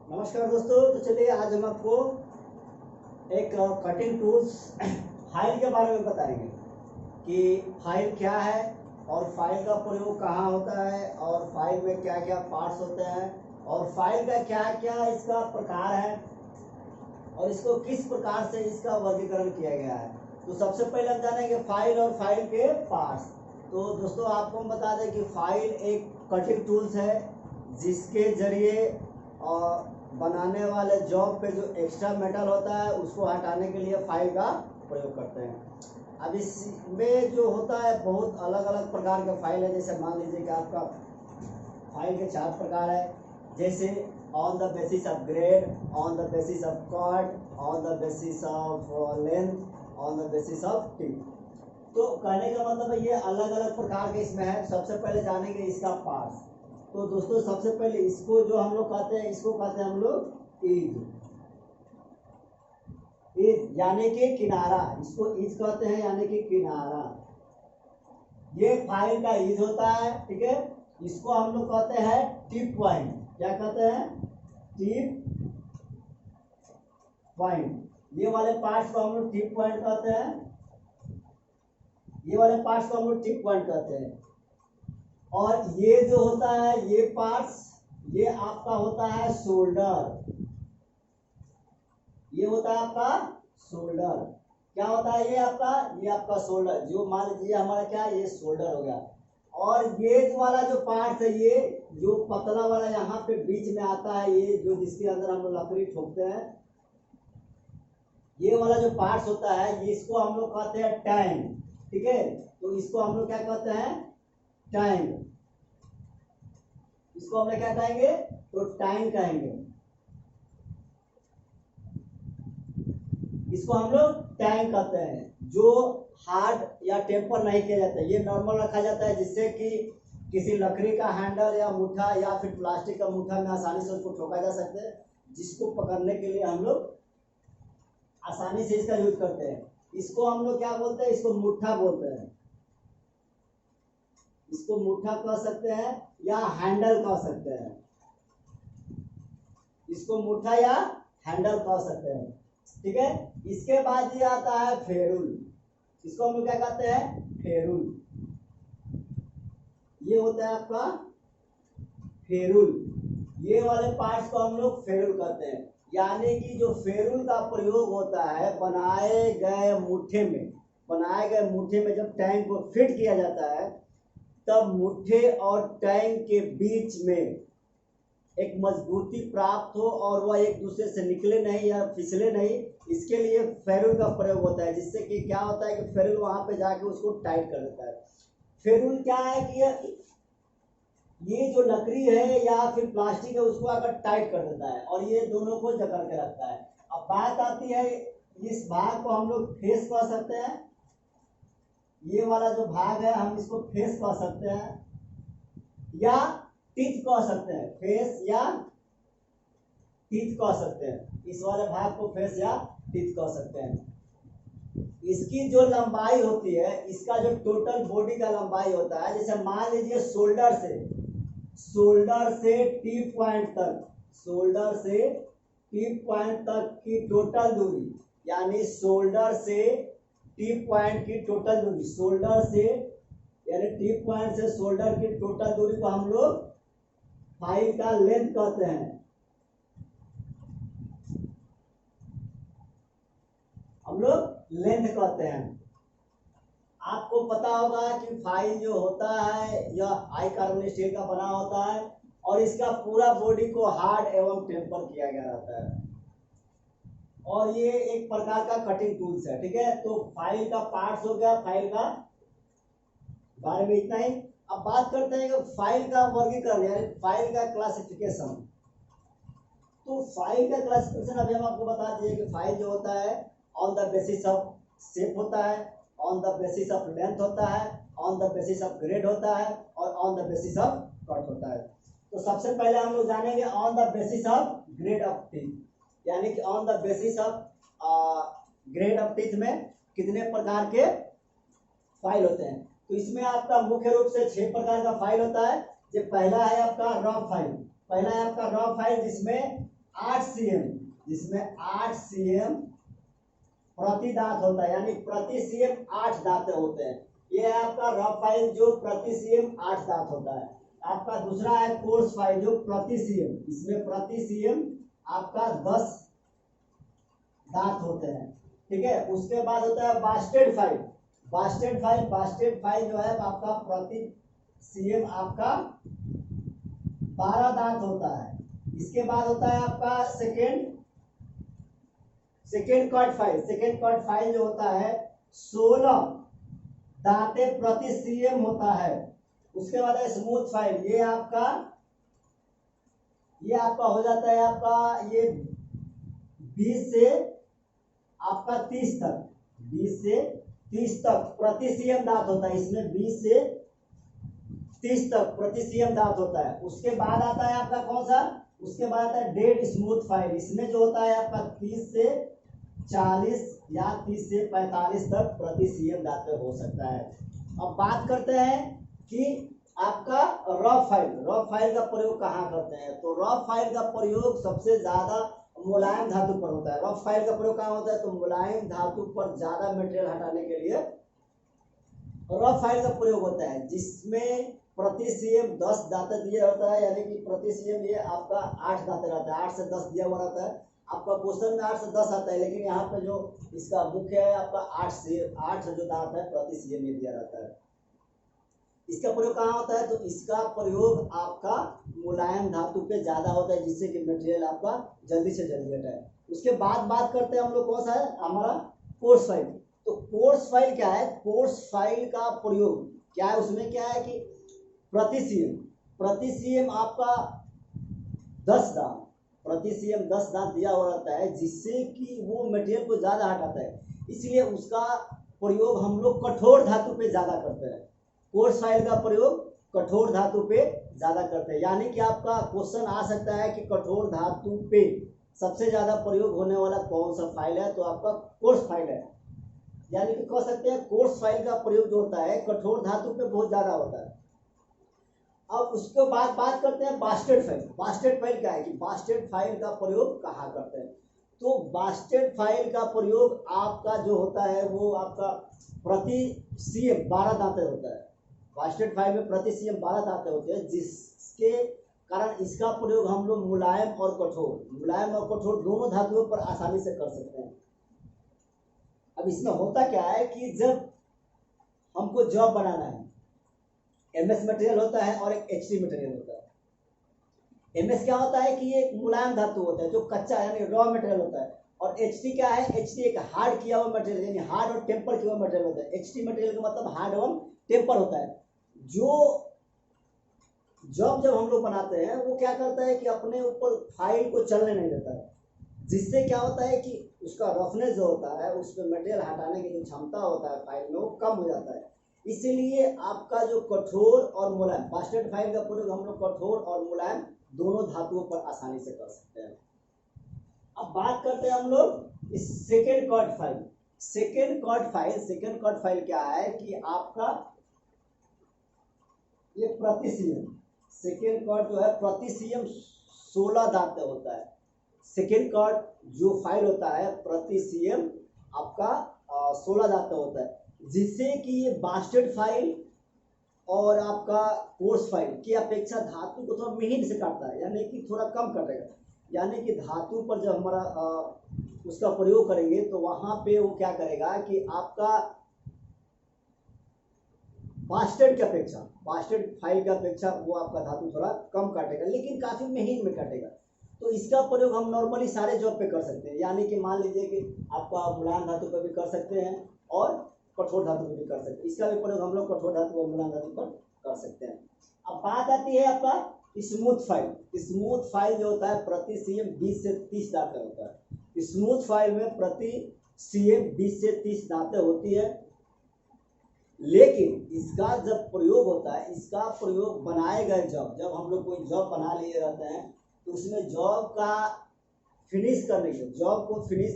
नमस्कार दोस्तों। तो चलिए आज हम आपको एक कटिंग टूल्स फाइल के बारे में बताएंगे कि फाइल क्या है और फाइल का प्रयोग कहाँ होता है और फाइल में क्या क्या पार्ट्स होते हैं और फाइल का क्या क्या इसका प्रकार है और इसको किस प्रकार से इसका वर्गीकरण किया गया है। तो सबसे पहले हम जानेंगे फाइल और फाइल के पार्ट्स। तो दोस्तों आपको हम बता दें कि फाइल एक कटिंग टूल्स है जिसके जरिए बनाने वाले जॉब पे जो एक्स्ट्रा मेटल होता है उसको हटाने के लिए फाइल का प्रयोग करते हैं। अब इसमें जो होता है बहुत अलग अलग प्रकार के फाइल है। जैसे मान लीजिए कि आपका फाइल के 4 प्रकार है, जैसे on the basis of grade, on the basis of cut, on the basis of length, on the basis of tip. तो कहने का मतलब है ये अलग अलग प्रकार के इसमें है। सबसे पहले जानेंगे इसका पार्ट्स। तो दोस्तों सबसे पहले इसको जो हम लोग कहते हैं, इसको कहते हैं हम लोग ईज यानी कि किनारा। इसको ईज कहते हैं यानी कि किनारा। ये फाइल का ईज होता है, ठीक है। इसको हम लोग कहते हैं टिप पॉइंट। क्या कहते हैं? Tip point. ये वाले पार्ट्स को हम लोग टिप पॉइंट कहते हैं। ये वाले पार्ट्स को हम लोग टिप पॉइंट कहते हैं। और ये जो होता है ये पार्ट्स, ये आपका होता है शोल्डर। ये होता है आपका शोल्डर। क्या होता है ये आपका शोल्डर। जो मान लीजिए हमारा क्या है, ये शोल्डर हो गया। और ये वाला जो पार्ट है, ये जो पतला वाला यहाँ पे बीच में आता है, ये जो जिसके अंदर हम लोग लकड़ी ठोकते हैं, ये वाला जो पार्ट्स होता है इसको हम लोग कहते हैं टैंक, ठीक है। तो इसको हम लोग क्या कहते हैं? टैंक। इसको हम लोग क्या कहेंगे? तो टैंक कहेंगे। इसको हम लोग टैंक कहते हैं। जो हार्ड या टेम्पर नहीं किया जाता है, ये नॉर्मल रखा जाता है जिससे कि किसी लकड़ी का हैंडल या मुठा या फिर प्लास्टिक का मुठा में आसानी से उसको ठोका जा सकता है, जिसको पकड़ने के लिए हम लोग आसानी से इसका यूज करते हैं। इसको हम लोग क्या बोलते हैं? इसको मुठ्ठा बोलते हैं। इसको मुठ्ठा कह सकते हैं या हैंडल कह सकते हैं। इसको मुठ्ठा या हैंडल कह सकते हैं, ठीक है। इसके बाद ये आता है फेरुल। इसको हम लोग क्या कहते हैं? फेरुल। ये होता है आपका फेरुल। ये वाले पार्ट्स को हम लोग फेरुल कहते हैं। यानी कि जो फेरुल का प्रयोग होता है बनाए गए मुट्ठे में जब टैंक को फिट किया जाता है, तब मुट्ठे और टैंक के बीच में एक मजबूती प्राप्त हो और वह एक दूसरे से निकले नहीं या फिसले नहीं, इसके लिए फेरुल का प्रयोग होता है। जिससे कि क्या होता है कि फेरुल वहां पे जाके उसको टाइट कर देता है। फेरुल क्या है कि ये जो लकड़ी है या फिर प्लास्टिक है उसको अगर टाइट कर देता है और ये दोनों को जकड़ के रखता है। अब बात आती है, इस भाग को हम लोग फेस कह सकते हैं। ये वाला जो भाग है हम इसको फेस कह सकते हैं या टीथ कह सकते हैं। फेस या टीथ कह सकते हैं। इस वाले भाग को फेस या टीथ कह सकते हैं। इसकी जो लंबाई होती है, इसका जो टोटल बॉडी का लंबाई होता है, जैसे मान लीजिए शोल्डर से टिप पॉइंट तक की टोटल दूरी, यानी शोल्डर से टिप पॉइंट की टोटल दूरी, शोल्डर से यानी टिप पॉइंट से शोल्डर की टोटल दूरी को हम लोग फाइल का लेंथ कहते हैं। हम लोग लेंथ कहते हैं। आपको पता होगा कि फाइल जो होता है यह हाई कार्बन स्टील का बना होता है और इसका पूरा बॉडी को हार्ड एवं टेम्पर किया गया रहता है और ये एक प्रकार का कटिंग टूल्स है, ठीक है। तो फाइल का पार्ट्स हो गया, फाइल का बारे में इतना ही। अब बात करते हैं कि फाइल का वर्गीकरण यानी फाइल का क्लासिफिकेशन। तो फाइल का क्लासिफिकेशन अभी हम आपको बता दिए कि फाइल जो होता है on the basis of shape होता है, on the basis of length होता है, on the basis of grade होता है और on the basis of cut होता है। तो सबसे पहले हम लोग जानेंगे on the basis of grade of teeth, यानी कि on the basis of grade of teeth में कितने प्रकार के फाइल होते हैं। तो इसमें आपका मुख्य रूप से 6 प्रकार का फाइल होता है। जो पहला है आपका रॉ फाइल, जिसमें 8 cm, जिसमें 8 cm प्रति दांत होता है, यानी प्रति सीएम 8 दांत होते हैं। ये है आपका रफ फाइल जो प्रति सीएम 8 दांत होता है। आपका दूसरा है कोर्स फाइल जो प्रति सीएम, इसमें प्रति सीएम आपका 10 दांत होते हैं, ठीक है। उसके बाद होता है बास्टेड फाइल। बास्टेड फाइल जो है आपका प्रति सीएम आपका 12 दांत होता है। इसके बाद होता है आपका सेकेंड कट फाइल जो होता है 16 दांते प्रति सीएम होता है। उसके बाद है स्मूथ फाइल, ये आपका हो जाता है आपका ये 20 से आपका 30 तक, 20 से 30 तक प्रति सीएम दांत होता है। इसमें 20 से 30 तक प्रति सीएम दांत होता है। उसके बाद आता है आपका कौन सा, उसके बाद आता है डेड स्मूथ फाइल। इसमें जो होता है आपका 30 से 40 या 30 से 45 तक प्रति सीएम दांत हो सकता है। अब बात करते हैं कि आपका रफ फाइल का प्रयोग कहाँ करते हैं। तो रफ फाइल का प्रयोग सबसे ज्यादा मुलायम धातु पर होता है। रफ फाइल का प्रयोग कहाँ होता है, तो मुलायम धातु पर ज्यादा मटेरियल हटाने के लिए रफ फाइल का प्रयोग होता है, जिसमें प्रति सीएम 10 दांते दिया होता है, यानी कि प्रति सीएम ये आपका 8 दांते रहता है, 8 से 10 दिया हुआ रहता है। आपका क्वेश्चन में 8 से 10 आता है, लेकिन यहाँ पे जो इसका मुख्य है आपका 8 जो दांत है प्रति सीएम में दिया रहता है। इसका प्रयोग कहाँ होता है, तो इसका प्रयोग आपका मुलायम धातु पे ज्यादा होता है, जिससे कि मटेरियल आपका जल्दी से जल्दी हटाए। उसके बाद बात करते हैं हम लोग कौन सा है हमारा कोर्स फाइल। तो कोर्स फाइल क्या है, कोर्स फाइल का प्रयोग क्या है, उसमें क्या है कि प्रति सीएम आपका 10 दांत, प्रति सीएम 10 दांत दिया हुआ रहता है, जिससे कि वो मटेरियल को ज्यादा हटाता है। इसलिए उसका प्रयोग हम लोग कठोर धातु पे ज्यादा करते हैं। कोर्स फाइल का प्रयोग कठोर धातु पे ज्यादा करते हैं, यानी कि आपका क्वेश्चन आ सकता है कि कठोर धातु पे सबसे ज्यादा प्रयोग होने वाला कौन सा फाइल है, तो आपका कोर्स फाइल है। यानी कि कह सकते हैं कोर्स फाइल का प्रयोग जो होता है कठोर धातु पे बहुत ज्यादा होता है। अब उसके बाद बात करते हैं बास्टेड फाइल क्या है कि बास्टेड फाइल का प्रयोग कहाँ करते हैं। तो बास्टेड फाइल का प्रयोग आपका जो होता है वो आपका प्रति सीएम 12 दांते होता है। बास्टेड फाइल में प्रति सीएम 12 दांते होते हैं, जिसके कारण इसका प्रयोग हम लोग मुलायम और कठोर दोनों धातुओं पर आसानी से कर सकते हैं। अब इसमें होता क्या है कि जब हमको जॉब बनाना है, एमएस मटेरियल होता है और एक एचटी मटेरियल होता है। एमएस क्या होता है कि ये एक मुलायम धातु होता है जो कच्चा यानी रॉ मटेरियल होता है, और एचटी क्या है, एचटी एक हार्ड किया हुआ मटेरियल यानी हार्ड और टेम्पर किया हुआ मटेरियल होता है। एचटी मटेरियल का मतलब हार्ड एवं टेम्पर होता है। जो जॉब जब हम लोग बनाते हैं वो क्या करता है कि अपने ऊपर फाइल को चलने नहीं देता है, जिससे क्या होता है कि उसका रफनेस जो होता है उसमें मटेरियल हटाने की जो क्षमता होता है फाइल में वो कम हो जाता है। इसीलिए आपका जो कठोर और मुलायम बास्टेड फाइल का प्रयोग हम लोग कठोर और मुलायम दोनों धातुओं पर आसानी से कर सकते हैं। अब बात करते हैं हम लोग इस सेकेंड कट फाइल क्या है कि आपका ये प्रति सीएम सेकेंड कट जो है प्रति सीएम 16 दांते होता है। सेकेंड कट जो फाइल होता है प्रति सीएम आपका 16 दांते होता है, जिससे कि ये बास्टेड फाइल और आपका कोर्स फाइल की अपेक्षा धातु को थोड़ा महीन से काटता है, यानी कि थोड़ा कम कटेगा। यानी कि धातु पर जब हमारा उसका प्रयोग करेंगे तो वहां पे वो क्या करेगा कि आपका बास्टेड फाइल की अपेक्षा वो आपका धातु थोड़ा कम काटेगा, लेकिन काफी महीन में काटेगा। तो इसका प्रयोग हम नॉर्मली सारे जॉब पे कर सकते हैं, यानी कि मान लीजिए कि आपका मुलायम धातु पर भी कर सकते हैं और कठोर धातु पर भी कर सकते हैं। इसका भी प्रयोग हम लोग कठोर धातु और मुलायम धातु पर कर सकते हैं। अब बात आती है आपका स्मूथ फाइल जो होता है प्रति सीएम 20 से 30 दांते होता है। स्मूथ फाइल में प्रति सीएम 20 से 30 दांते होती है, लेकिन इसका जब प्रयोग होता है, इसका प्रयोग बनाए गए जब हम लोग कोई जॉब बना लिए रहते हैं तो उसमें जॉब को फिनिश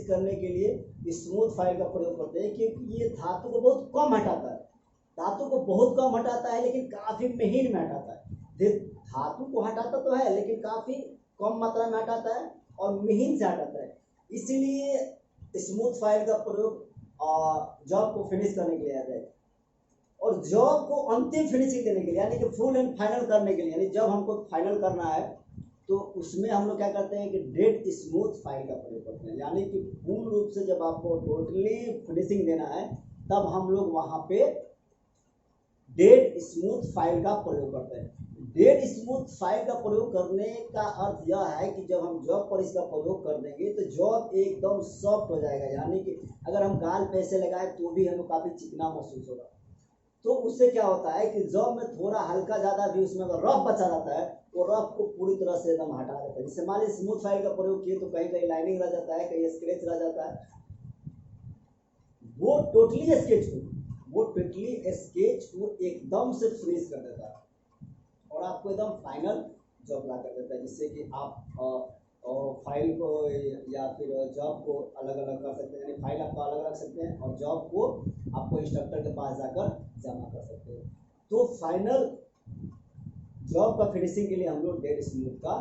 करने के लिए स्मूथ फाइल का प्रयोग करते हैं, क्योंकि ये धातु को बहुत कम हटाता है, लेकिन काफी महीन में हटाता है। धातु को हटाता तो है लेकिन काफी कम मात्रा में हटाता है और मिहिन से हटाता है। इसीलिए स्मूथ फाइल का प्रयोग जॉब को फिनिश करने के लिए आता है, और जॉब को अंतिम फिनिशिंग देने के लिए, यानी कि फुल एंड फाइनल करने के लिए, यानी जब हमको फाइनल करना है तो उसमें हम लोग क्या करते हैं कि डेड स्मूथ फाइल का प्रयोग करते हैं। यानी कि पूर्ण रूप से जब आपको टोटली फिनिशिंग देना है तब हम लोग वहां पे डेड स्मूथ फाइल का प्रयोग करते हैं। डेड स्मूथ फाइल का प्रयोग करने का अर्थ यह है कि जब हम जॉब पर इसका प्रयोग कर देंगे तो जॉब एकदम सॉफ्ट हो जाएगा, यानी कि अगर हम गाल पे ऐसे लगाए तो भी हमें काफी चिकना महसूस होगा। तो उससे क्या होता है कि जॉब में थोड़ा हल्का ज्यादा भी उसमें अगर रफ बचा रहता है वो रफ को पूरी तरह से एकदम हटा देता है। जैसे मान लीजिए स्मूथ फाइल का प्रयोग किए तो कहीं कहीं लाइनिंग रह जाता है, कहीं स्क्रैच रह जाता है, वो टोटली स्केच को एकदम से फिनिश कर देता है और आपको एकदम फाइनल जॉब ला कर देता है, जिससे कि आप फाइल को या फिर जॉब को अलग अलग कर सकते हैं। यानी फाइल आपको अलग रख सकते हैं और जॉब को आपको इंस्ट्रक्टर के पास जाकर जमा कर सकते हैं। तो फाइनल जॉब का फिनिशिंग के लिए हम लोग डेड स्मूथ का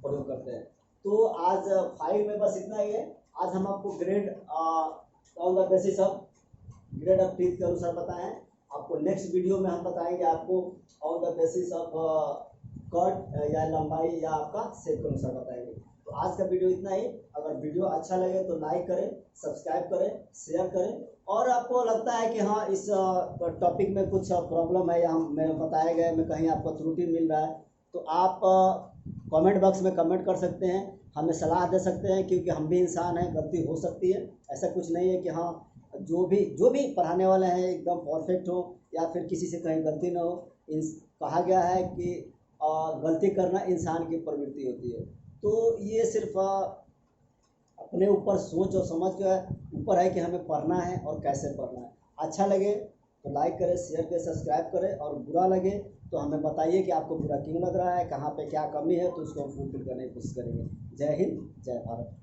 प्रयोग करते हैं। तो आज फाइल में बस इतना ही है। आज हम आपको grade on the basis of grade of teeth के अनुसार बताएं। आपको नेक्स्ट वीडियो में हम बताएंगे आपको on the basis of cut या लंबाई या आपका शेप के अनुसार बताएंगे। तो आज का वीडियो इतना ही। अगर वीडियो अच्छा लगे तो लाइक करें, सब्सक्राइब करें, शेयर करें, और आपको लगता है कि हाँ इस टॉपिक में कुछ प्रॉब्लम है या हम मैं बताए गए में कहीं आपको त्रुटि मिल रहा है तो आप कमेंट बॉक्स में कमेंट कर सकते हैं, हमें सलाह दे सकते हैं, क्योंकि हम भी इंसान हैं, गलती हो सकती है। ऐसा कुछ नहीं है कि हाँ जो भी पढ़ाने वाले हैं एकदम परफेक्ट हो या फिर किसी से कहीं गलती ना हो। कहा गया है कि गलती करना इंसान की प्रवृत्ति होती है। तो ये सिर्फ अपने ऊपर सोच और समझ के ऊपर है कि हमें पढ़ना है और कैसे पढ़ना है। अच्छा लगे तो लाइक करें, शेयर करें, सब्सक्राइब करें, और बुरा लगे तो हमें बताइए कि आपको बुरा क्यों लग रहा है, कहाँ पे क्या कमी है, तो उसको हम फुलफिल करने की कोशिश करेंगे। जय हिंद, जय भारत।